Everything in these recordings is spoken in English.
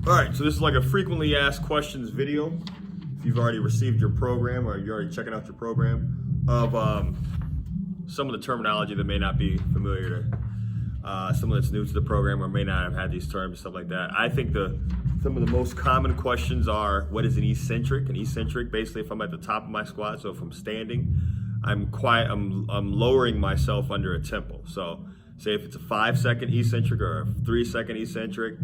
All right, so this is like a frequently asked questions video. If you've already received your program or you're already checking out your program, of some of the terminology that may not be familiar to someone that's new to the program or may not have had these terms, stuff like that. I think some of the most common questions are, what is an eccentric? An eccentric, basically, if I'm at the top of my squat, so if I'm standing, I'm lowering myself under a tempo. So say if it's a 5-second eccentric or a 3-second eccentric,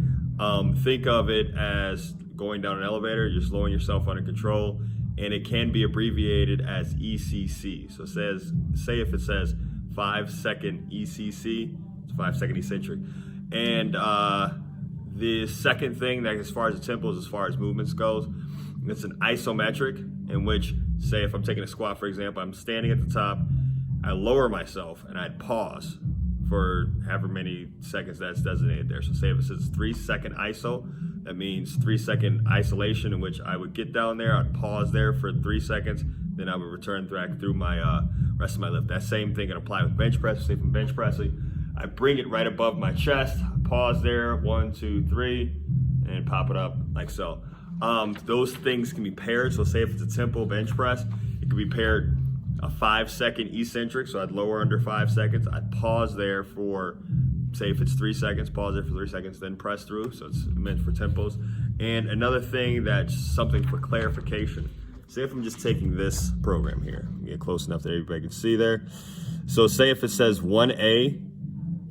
think of it as going down an elevator, you're just lowering yourself under control, and it can be abbreviated as ECC. So say if it says 5-second ECC, it's 5-second eccentric. And the second thing that, as far as the tempos, as far as movements goes, it's an isometric, in which, say if I'm taking a squat, for example, I'm standing at the top, I lower myself and I'd pause for however many seconds that's designated there. So say if it says 3-second ISO, that means 3-second isolation, in which I would get down there, I'd pause there for 3 seconds, then I would return back through my rest of my lift. That same thing can apply with bench press. Say from bench pressing, I bring it right above my chest, pause there, 1, 2, 3, and pop it up like so. Those things can be paired. So say if it's a tempo bench press, it can be paired a 5-second eccentric, so I'd lower under 5 seconds. I'd pause there for, say if it's 3 seconds, pause there for 3 seconds, then press through. So it's meant for tempos. And another thing that's something for clarification. Say if I'm just taking this program here, get close enough that everybody can see there. So say if it says 1A,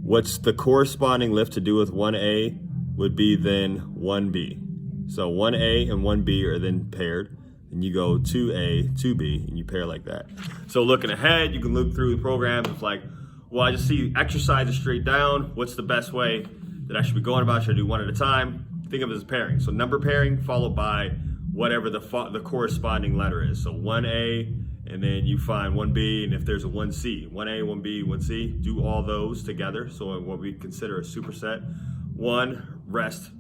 what's the corresponding lift to do with 1A would be then 1B. So 1A and 1B are then paired. And you go 2A, 2B, and you pair like that. So looking ahead, you can look through the programs. It's like, well, I just see exercises straight down. What's the best way that I should be going about? Should I do one at a time? Think of it as pairing. So number pairing followed by whatever the corresponding letter is. So 1A, and then you find 1B, and if there's a 1C, 1A, 1B, 1C, do all those together. So what we consider a superset. 1, rest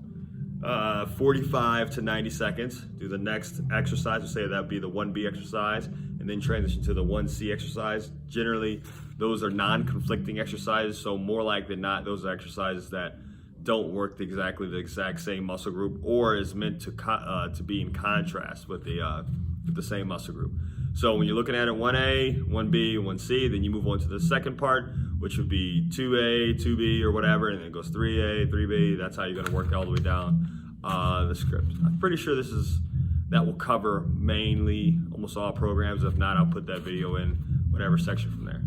45 to 90 seconds. Do the next exercise. We'll say that would be the 1B exercise, and then transition to the 1C exercise. Generally, those are non-conflicting exercises, so more likely than not, those are exercises that don't work the exact same muscle group, or is meant to be in contrast with the same muscle group. So when you're looking at it, 1A, 1B, 1C, then you move on to the second part, which would be 2A, 2B, or whatever, and then it goes 3A, 3B. That's how you're going to work all the way down the script. I'm pretty sure that will cover mainly almost all programs. If not, I'll put that video in whatever section from there.